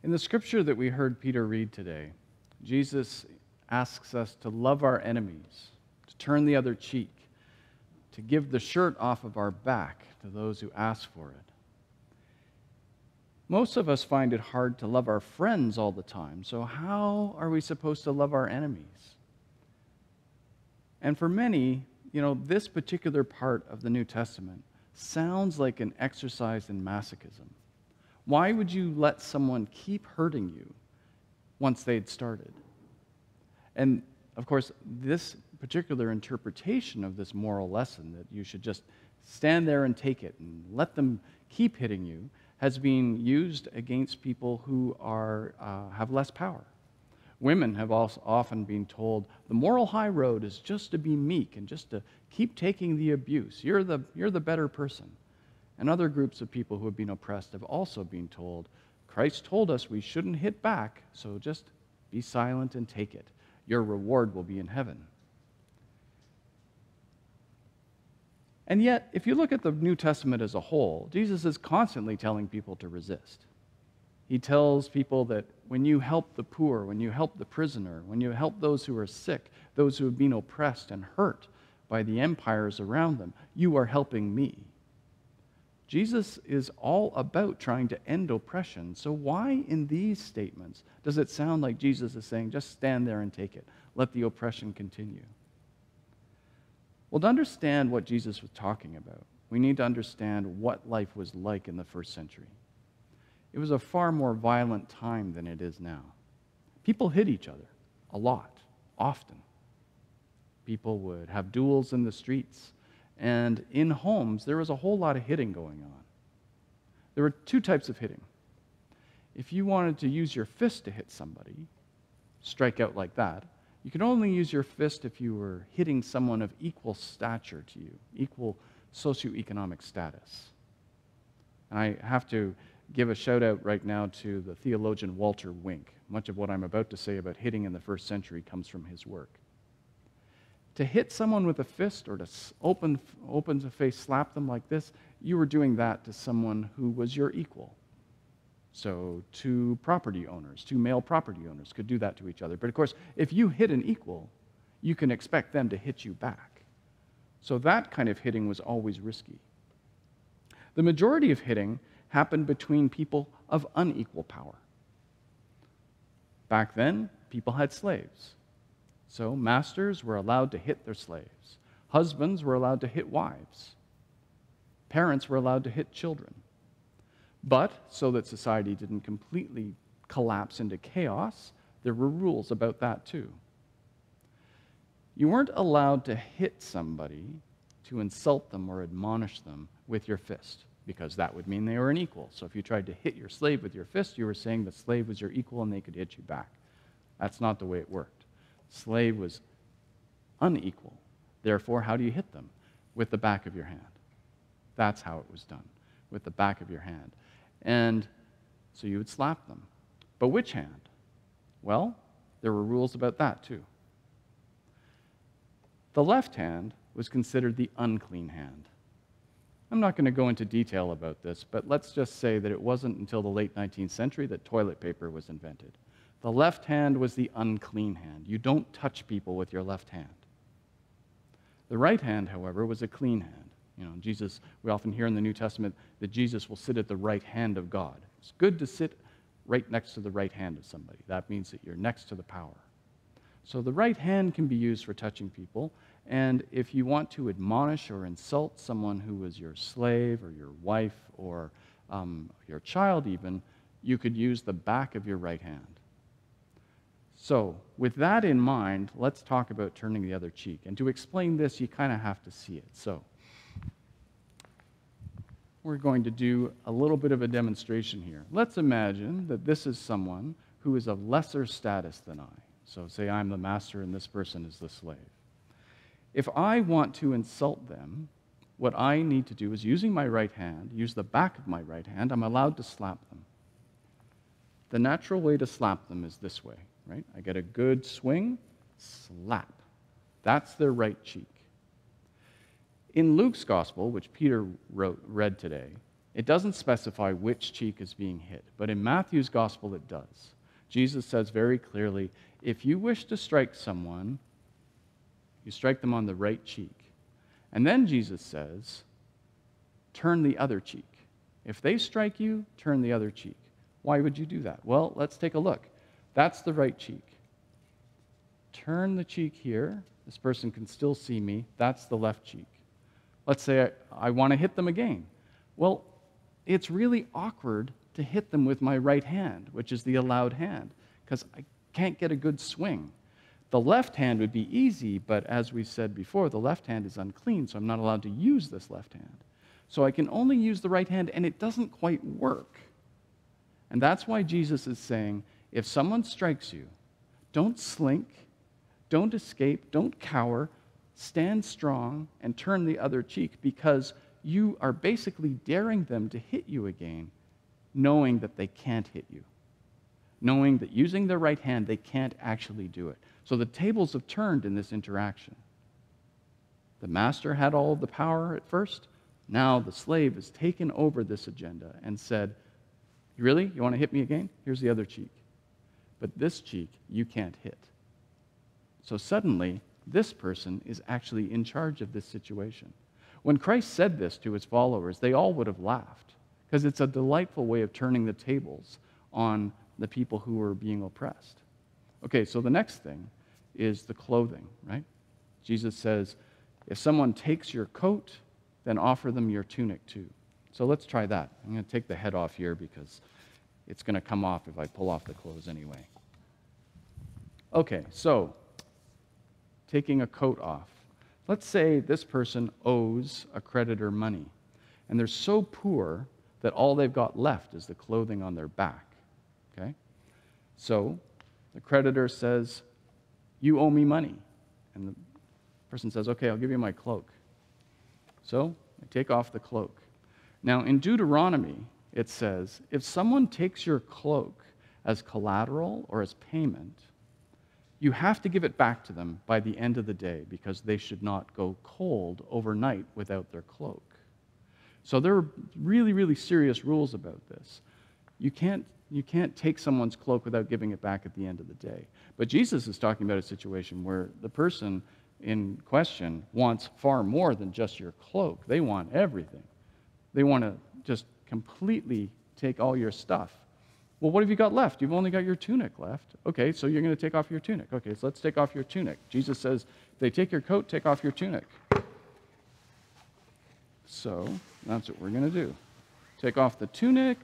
In the scripture that we heard Peter read today, Jesus asks us to love our enemies, to turn the other cheek, to give the shirt off of our back to those who ask for it. Most of us find it hard to love our friends all the time, so how are we supposed to love our enemies? And for many, this particular part of the New Testament sounds like an exercise in masochism. Why would you let someone keep hurting you once they'd started? And, of course, this particular interpretation of this moral lesson, that you should just stand there and take it and let them keep hitting you, has been used against people who have less power. Women have also often been told the moral high road is just to be meek and just to keep taking the abuse. You're the better person. And other groups of people who have been oppressed have also been told, Christ told us we shouldn't hit back, so just be silent and take it. Your reward will be in heaven. And yet, if you look at the New Testament as a whole, Jesus is constantly telling people to resist. He tells people that when you help the poor, when you help the prisoner, when you help those who are sick, those who have been oppressed and hurt by the empires around them, you are helping me. Jesus is all about trying to end oppression. So why in these statements does it sound like Jesus is saying, just stand there and take it, let the oppression continue? Well, to understand what Jesus was talking about, we need to understand what life was like in the first century. It was a far more violent time than it is now. People hit each other a lot, often. People would have duels in the streets, and in homes, there was a whole lot of hitting going on. There were two types of hitting. If you wanted to use your fist to hit somebody, strike out like that, you could only use your fist if you were hitting someone of equal stature to you, equal socioeconomic status. And I have to give a shout out right now to the theologian Walter Wink. Much of what I'm about to say about hitting in the first century comes from his work. To hit someone with a fist or to open the face, slap them like this, you were doing that to someone who was your equal. So two property owners, two male property owners could do that to each other. But of course, if you hit an equal, you can expect them to hit you back. So that kind of hitting was always risky. The majority of hitting happened between people of unequal power. Back then, people had slaves. So masters were allowed to hit their slaves. Husbands were allowed to hit wives. Parents were allowed to hit children. But so that society didn't completely collapse into chaos, there were rules about that too. You weren't allowed to hit somebody to insult them or admonish them with your fist, because that would mean they were an equal. So if you tried to hit your slave with your fist, you were saying the slave was your equal and they could hit you back. That's not the way it worked. Slave was unequal. Therefore, how do you hit them? With the back of your hand. That's how it was done, with the back of your hand. And so you would slap them. But which hand? Well, there were rules about that too. The left hand was considered the unclean hand. I'm not going to go into detail about this, but let's just say that it wasn't until the late 19th century that toilet paper was invented. The left hand was the unclean hand. You don't touch people with your left hand. The right hand, however, was a clean hand. Jesus, we often hear in the New Testament that Jesus will sit at the right hand of God. It's good to sit right next to the right hand of somebody. That means that you're next to the power. So the right hand can be used for touching people, and if you want to admonish or insult someone who was your slave or your wife or your child even, you could use the back of your right hand. So, with that in mind, let's talk about turning the other cheek. And to explain this, you kind of have to see it. So, we're going to do a little bit of a demonstration here. Let's imagine that this is someone who is of lesser status than I. So, say I'm the master and this person is the slave. If I want to insult them, what I need to do is, using my right hand, use the back of my right hand, I'm allowed to slap them. The natural way to slap them is this way. Right? I get a good swing, slap. That's their right cheek. In Luke's gospel, which Peter read today, It doesn't specify which cheek is being hit, but in Matthew's gospel it does. Jesus says very clearly, if you wish to strike someone, you strike them on the right cheek. And then Jesus says, turn the other cheek. If they strike you, turn the other cheek. Why would you do that? Well, let's take a look. That's the right cheek. Turn the cheek here. This person can still see me. That's the left cheek. Let's say I want to hit them again. Well, it's really awkward to hit them with my right hand, which is the allowed hand, because I can't get a good swing. The left hand would be easy, but as we said before, the left hand is unclean, so I'm not allowed to use this left hand. So I can only use the right hand, and it doesn't quite work. And that's why Jesus is saying, if someone strikes you, don't slink, don't escape, don't cower, stand strong and turn the other cheek, because you are basically daring them to hit you again, knowing that they can't hit you, knowing that using their right hand, they can't actually do it. So the tables have turned in this interaction. The master had all of the power at first. Now the slave has taken over this agenda and said, really? You want to hit me again? Here's the other cheek. But this cheek, you can't hit. So suddenly, this person is actually in charge of this situation. When Christ said this to his followers, they all would have laughed, because it's a delightful way of turning the tables on the people who were being oppressed. Okay, so the next thing is the clothing, right? Jesus says, if someone takes your coat, then offer them your tunic too. So let's try that. I'm going to take the head off here because it's going to come off if I pull off the clothes anyway. Okay, so taking a coat off. Let's say this person owes a creditor money, and they're so poor that all they've got left is the clothing on their back. Okay? So the creditor says, you owe me money. And the person says, okay, I'll give you my cloak. So I take off the cloak. Now in Deuteronomy, it says, if someone takes your cloak as collateral or as payment, you have to give it back to them by the end of the day, because they should not go cold overnight without their cloak. So there are really, really serious rules about this. You can't take someone's cloak without giving it back at the end of the day. But Jesus is talking about a situation where the person in question wants far more than just your cloak. They want everything. They want to just completely take all your stuff. Well, what have you got left? You've only got your tunic left. Okay, so you're going to take off your tunic. Okay, so let's take off your tunic. Jesus says, if they take your coat, take off your tunic. So that's what we're going to do. Take off the tunic,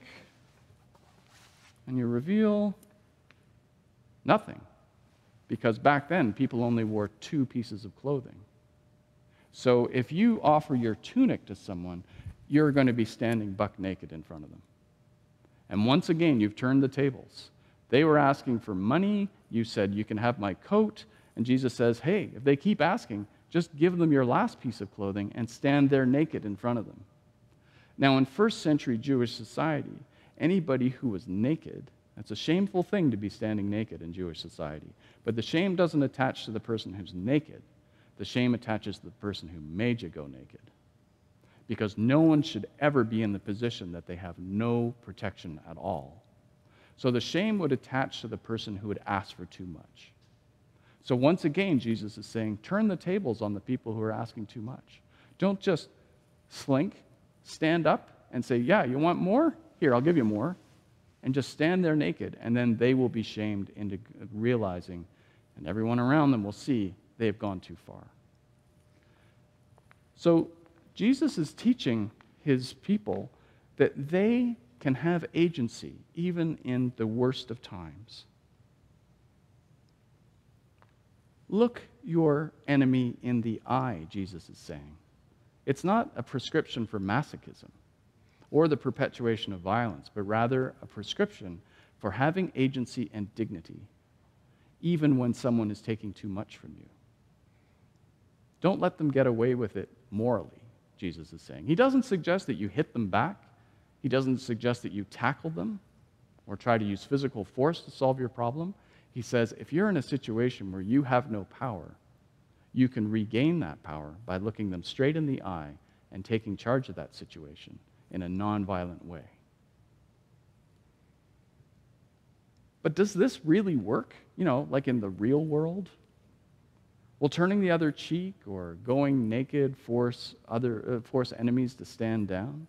and you reveal nothing. Because back then, people only wore 2 pieces of clothing. So if you offer your tunic to someone, you're going to be standing buck naked in front of them. And once again, you've turned the tables. They were asking for money. You said, you can have my coat. And Jesus says, hey, if they keep asking, just give them your last piece of clothing and stand there naked in front of them. Now, in first century Jewish society, anybody who was naked, it's a shameful thing to be standing naked in Jewish society. But the shame doesn't attach to the person who's naked. The shame attaches to the person who made you go naked. Because no one should ever be in the position that they have no protection at all. So the shame would attach to the person who would ask for too much. So once again, Jesus is saying, turn the tables on the people who are asking too much. Don't just slink, stand up and say, yeah, you want more? Here, I'll give you more. And just stand there naked, and then they will be shamed into realizing, and everyone around them will see they have gone too far. So Jesus is teaching his people that they can have agency even in the worst of times. Look your enemy in the eye, Jesus is saying. It's not a prescription for masochism or the perpetuation of violence, but rather a prescription for having agency and dignity, even when someone is taking too much from you. Don't let them get away with it morally, Jesus is saying. He doesn't suggest that you hit them back. He doesn't suggest that you tackle them or try to use physical force to solve your problem. He says, if you're in a situation where you have no power, you can regain that power by looking them straight in the eye and taking charge of that situation in a nonviolent way. But does this really work, like in the real world? Will turning the other cheek or going naked force enemies to stand down?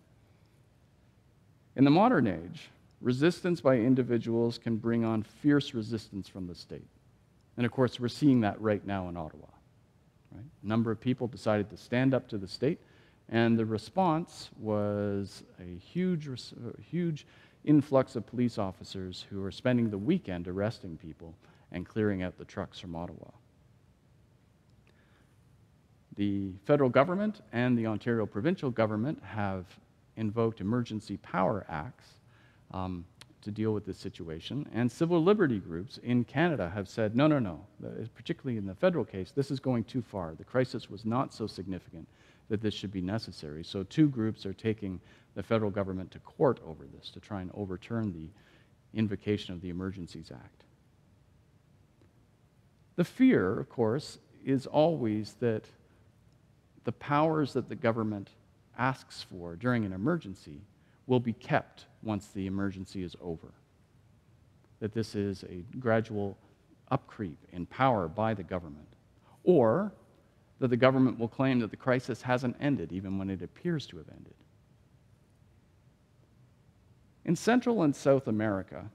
In the modern age, resistance by individuals can bring on fierce resistance from the state. And of course, we're seeing that right now in Ottawa. Right? A number of people decided to stand up to the state, and the response was a huge influx of police officers who are spending the weekend arresting people and clearing out the trucks from Ottawa. The federal government and the Ontario provincial government have invoked emergency power acts to deal with this situation, and civil liberty groups in Canada have said, no, particularly in the federal case, this is going too far. The crisis was not so significant that this should be necessary. So two groups are taking the federal government to court over this to try and overturn the invocation of the Emergencies Act. The fear, of course, is always that the powers that the government asks for during an emergency will be kept once the emergency is over. That this is a gradual upcreep in power by the government. Or that the government will claim that the crisis hasn't ended even when it appears to have ended. In Central and South America,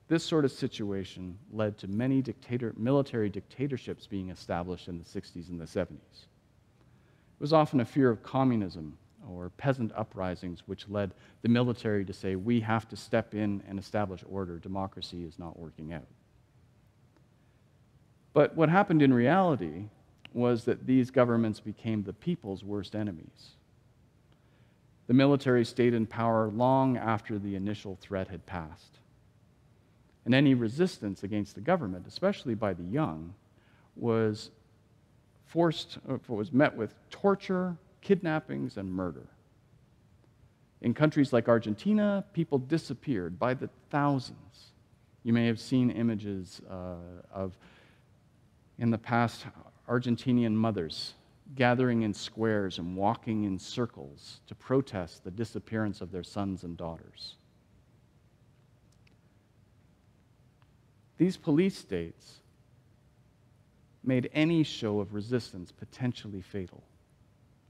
this sort of situation led to many military dictatorships being established in the 60s and the 70s. It was often a fear of communism or peasant uprisings which led the military to say, we have to step in and establish order. Democracy is not working out. But what happened in reality was that these governments became the people's worst enemies. The military stayed in power long after the initial threat had passed. And any resistance against the government, especially by the young, was met with torture, kidnappings, and murder. In countries like Argentina, people disappeared by the thousands. You may have seen images of, in the past, Argentinian mothers gathering in squares and walking in circles to protest the disappearance of their sons and daughters. These police states made any show of resistance potentially fatal.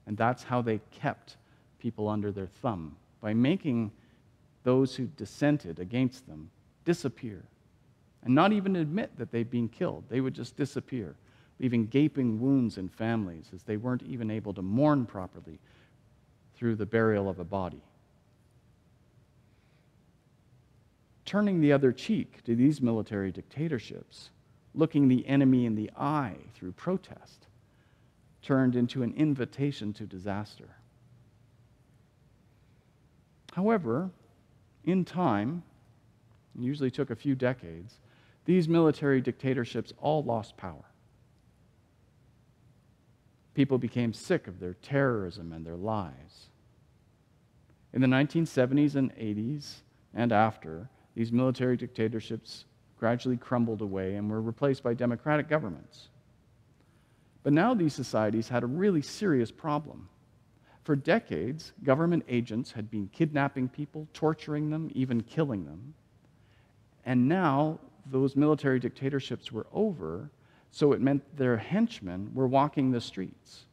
And that's how they kept people under their thumb, by making those who dissented against them disappear and not even admit that they'd been killed. They would just disappear, leaving gaping wounds in families as they weren't even able to mourn properly through the burial of a body. Turning the other cheek to these military dictatorships, looking the enemy in the eye through protest, turned into an invitation to disaster. However, in time, it usually took a few decades, these military dictatorships all lost power. People became sick of their terrorism and their lies. In the 1970s and 80s and after, these military dictatorships gradually crumbled away and were replaced by democratic governments. But now these societies had a really serious problem. For decades, government agents had been kidnapping people, torturing them, even killing them. And now those military dictatorships were over, so it meant their henchmen were walking the streets.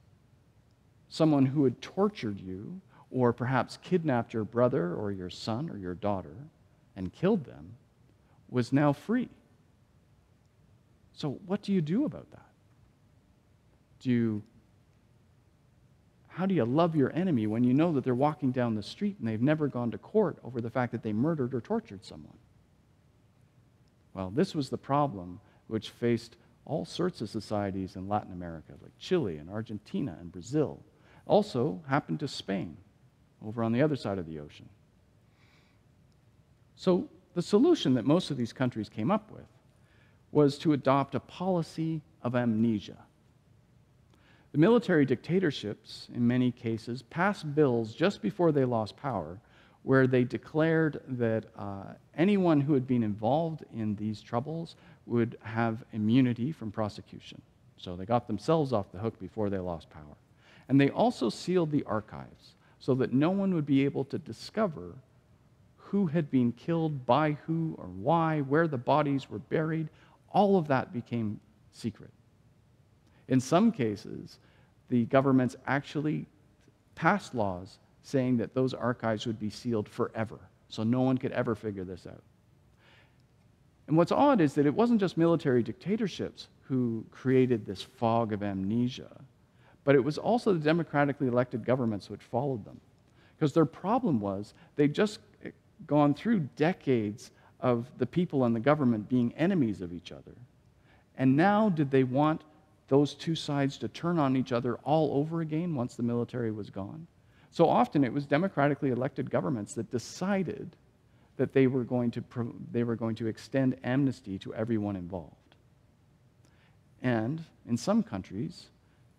Someone who had tortured you, or perhaps kidnapped your brother or your son or your daughter and killed them, was now free. So what do you do about that? How do you love your enemy when you know that they're walking down the street and they've never gone to court over the fact that they murdered or tortured someone? Well, this was the problem which faced all sorts of societies in Latin America, like Chile and Argentina and Brazil. Also happened to Spain, over on the other side of the ocean. So the solution that most of these countries came up with was to adopt a policy of amnesia. The military dictatorships, in many cases, passed bills just before they lost power where they declared that anyone who had been involved in these troubles would have immunity from prosecution. So they got themselves off the hook before they lost power. And they also sealed the archives so that no one would be able to discover who had been killed by who or why, where the bodies were buried. All of that became secret. In some cases, the governments actually passed laws saying that those archives would be sealed forever, so no one could ever figure this out. And what's odd is that it wasn't just military dictatorships who created this fog of amnesia, but it was also the democratically elected governments which followed them. Because their problem was they'd just gone through decades of the people and the government being enemies of each other. And now did they want those two sides to turn on each other all over again once the military was gone? So often it was democratically elected governments that decided that they were going to extend amnesty to everyone involved. And in some countries,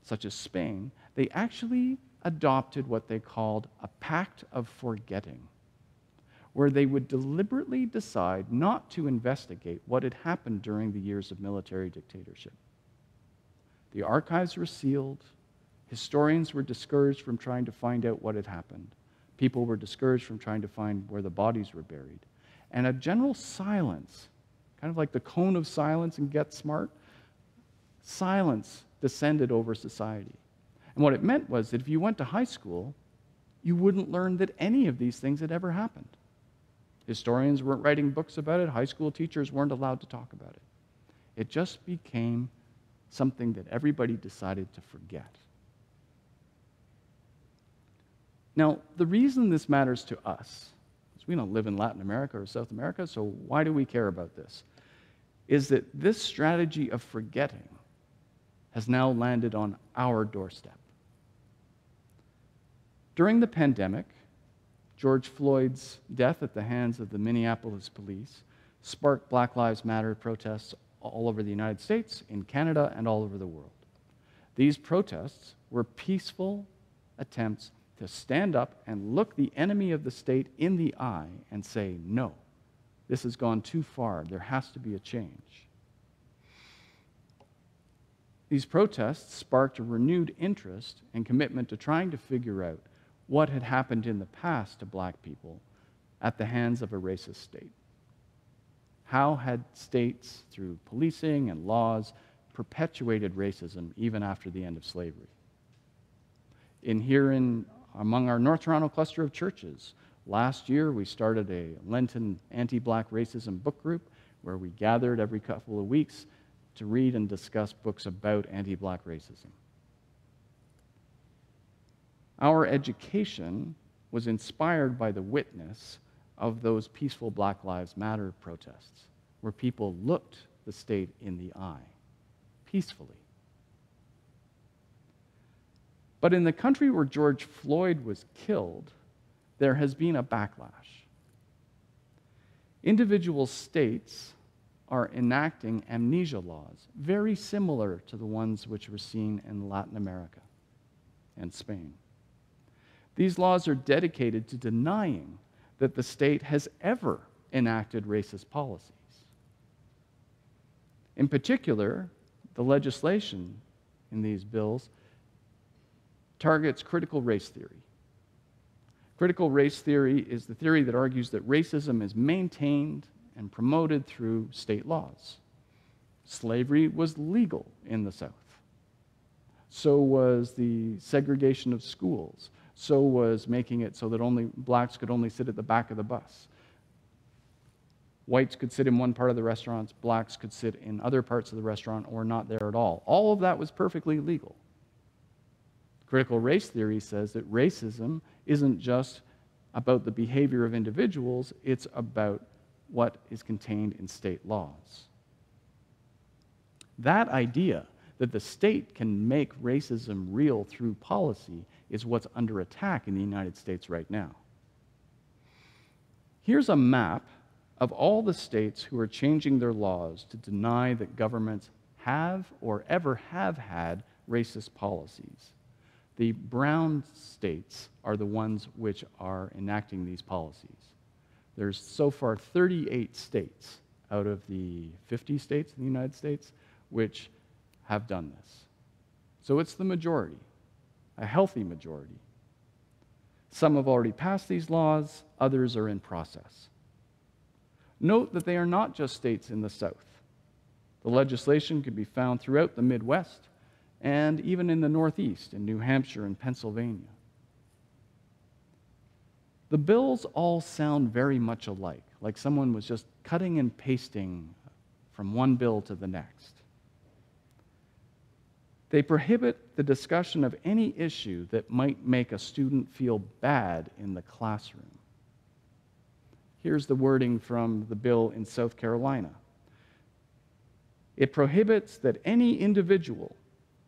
such as Spain, they actually adopted what they called a pact of forgetting, where they would deliberately decide not to investigate what had happened during the years of military dictatorship. The archives were sealed. Historians were discouraged from trying to find out what had happened. People were discouraged from trying to find where the bodies were buried. And a general silence, kind of like the cone of silence in Get Smart, silence descended over society. And what it meant was that if you went to high school, you wouldn't learn that any of these things had ever happened. Historians weren't writing books about it. High school teachers weren't allowed to talk about it. It just became something that everybody decided to forget. Now, the reason this matters to us, because we don't live in Latin America or South America, so why do we care about this? Is that this strategy of forgetting has now landed on our doorstep. During the pandemic, George Floyd's death at the hands of the Minneapolis police sparked Black Lives Matter protests all over the United States, in Canada, and all over the world. These protests were peaceful attempts to stand up and look the enemy of the state in the eye and say, no, this has gone too far. There has to be a change. These protests sparked a renewed interest and commitment to trying to figure out what had happened in the past to black people at the hands of a racist state. How had states, through policing and laws, perpetuated racism even after the end of slavery? Among our North Toronto cluster of churches, last year we started a Lenten anti-black racism book group where we gathered every couple of weeks to read and discuss books about anti-black racism. Our education was inspired by the witness of those peaceful Black Lives Matter protests, where people looked the state in the eye, peacefully. But in the country where George Floyd was killed, there has been a backlash. Individual states are enacting amnesia laws, very similar to the ones which were seen in Latin America and Spain. These laws are dedicated to denying that the state has ever enacted racist policies. In particular, the legislation in these bills targets critical race theory. Critical race theory is the theory that argues that racism is maintained and promoted through state laws. Slavery was legal in the South. So was the segregation of schools. So was making it so that only blacks could only sit at the back of the bus. Whites could sit in one part of the restaurants, blacks could sit in other parts of the restaurant or not there at all. All of that was perfectly legal. Critical race theory says that racism isn't just about the behavior of individuals, it's about what is contained in state laws. That idea that the state can make racism real through policy is what's under attack in the United States right now. Here's a map of all the states who are changing their laws to deny that governments have or ever have had racist policies. The brown states are the ones which are enacting these policies. There's so far 38 states out of the 50 states in the United States which have done this. So it's the majority, a healthy majority. Some have already passed these laws, others are in process. Note that they are not just states in the South. The legislation can be found throughout the Midwest and even in the Northeast, in New Hampshire and Pennsylvania. The bills all sound very much alike, like someone was just cutting and pasting from one bill to the next. They prohibit the discussion of any issue that might make a student feel bad in the classroom. Here's the wording from the bill in South Carolina. It prohibits that any individual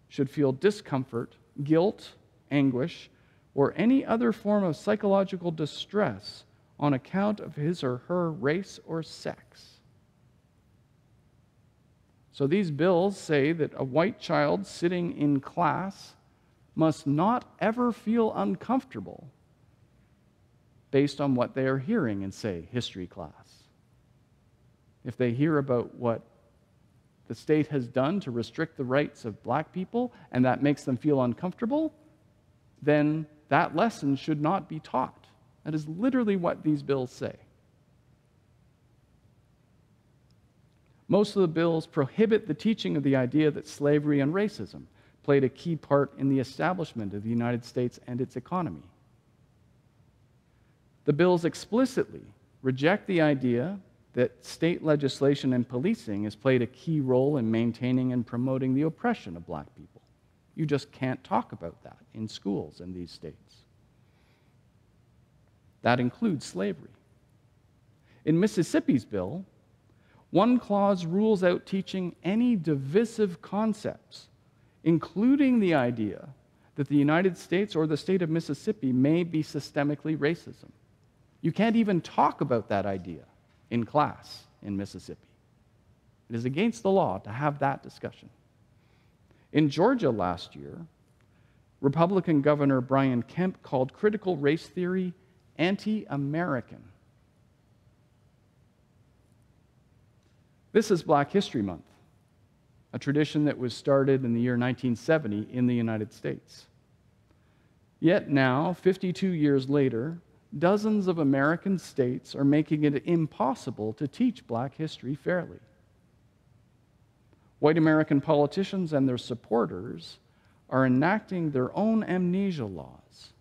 should feel discomfort, guilt, anguish, or any other form of psychological distress on account of his or her race or sex. So these bills say that a white child sitting in class must not ever feel uncomfortable based on what they are hearing in, say, history class. If they hear about what the state has done to restrict the rights of black people and that makes them feel uncomfortable, then that lesson should not be taught. That is literally what these bills say. Most of the bills prohibit the teaching of the idea that slavery and racism played a key part in the establishment of the United States and its economy. The bills explicitly reject the idea that state legislation and policing has played a key role in maintaining and promoting the oppression of black people. You just can't talk about that in schools in these states. That includes slavery. In Mississippi's bill, one clause rules out teaching any divisive concepts, including the idea that the United States or the state of Mississippi may be systemically racism. You can't even talk about that idea in class in Mississippi. It is against the law to have that discussion. In Georgia last year, Republican Governor Brian Kemp called critical race theory anti-American. This is Black History Month, a tradition that was started in the year 1970 in the United States. Yet now, 52 years later, dozens of American states are making it impossible to teach black history fairly. White American politicians and their supporters are enacting their own amnesia laws.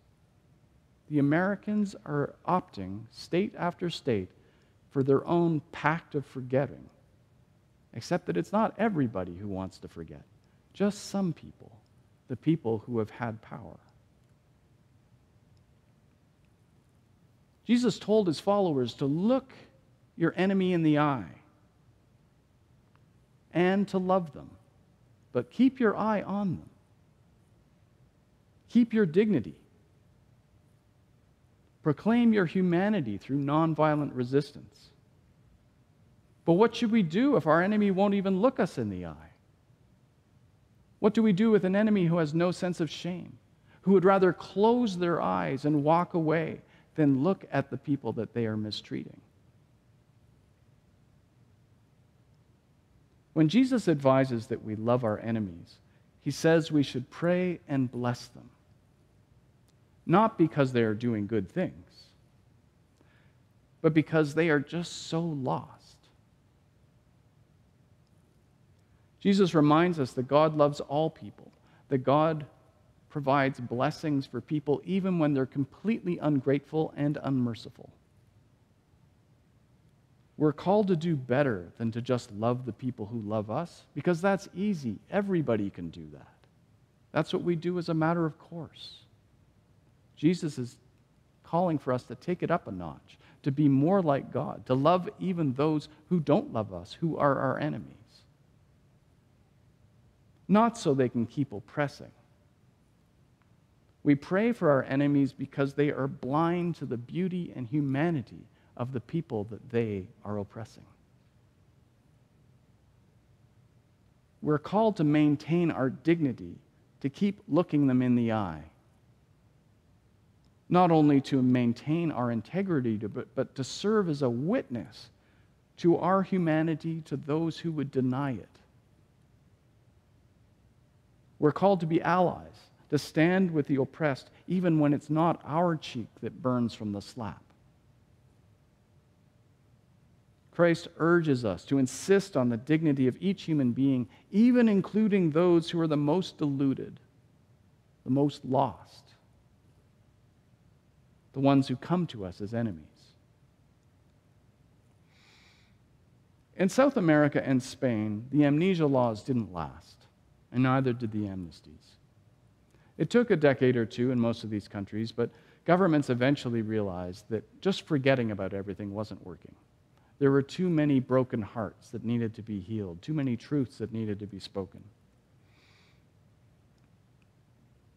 The Americans are opting, state after state, for their own pact of forgetting. Except that it's not everybody who wants to forget, just some people, the people who have had power. Jesus told his followers to look your enemy in the eye and to love them, but keep your eye on them. Keep your dignity. Proclaim your humanity through nonviolent resistance. But what should we do if our enemy won't even look us in the eye? What do we do with an enemy who has no sense of shame, who would rather close their eyes and walk away than look at the people that they are mistreating? When Jesus advises that we love our enemies, he says we should pray and bless them, not because they are doing good things, but because they are just so lost. Jesus reminds us that God loves all people, that God provides blessings for people even when they're completely ungrateful and unmerciful. We're called to do better than to just love the people who love us, because that's easy. Everybody can do that. That's what we do as a matter of course. Jesus is calling for us to take it up a notch, to be more like God, to love even those who don't love us, who are our enemies. Not so they can keep oppressing. We pray for our enemies because they are blind to the beauty and humanity of the people that they are oppressing. We're called to maintain our dignity, to keep looking them in the eye. Not only to maintain our integrity, but to serve as a witness to our humanity to those who would deny it. We're called to be allies, to stand with the oppressed, even when it's not our cheek that burns from the slap. Christ urges us to insist on the dignity of each human being, even including those who are the most deluded, the most lost, the ones who come to us as enemies. In South America and Spain, the amnesia laws didn't last, and neither did the amnesties. It took a decade or two in most of these countries, but governments eventually realized that just forgetting about everything wasn't working. There were too many broken hearts that needed to be healed, too many truths that needed to be spoken.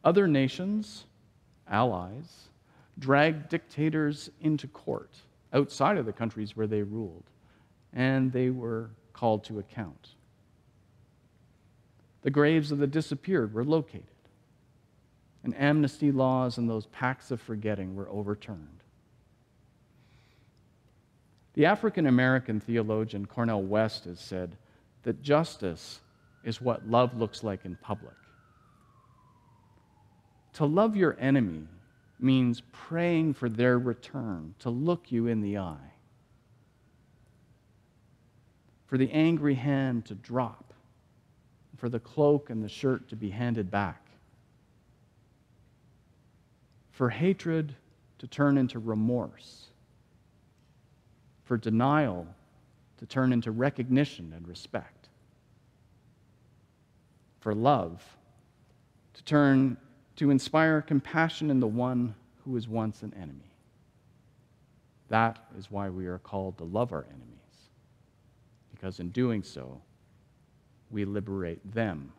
Other nations, allies, dragged dictators into court outside of the countries where they ruled, and they were called to account. The graves of the disappeared were located, and amnesty laws and those pacts of forgetting were overturned. The African-American theologian Cornel West has said that justice is what love looks like in public. To love your enemy means praying for their return to look you in the eye, for the angry hand to drop, for the cloak and the shirt to be handed back, for hatred to turn into remorse, for denial to turn into recognition and respect, for love to inspire compassion in the one who was once an enemy. That is why we are called to love our enemies, because in doing so, we liberate them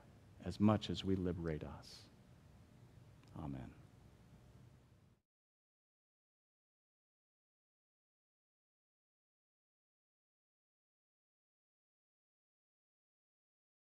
as much as we liberate us. Amen.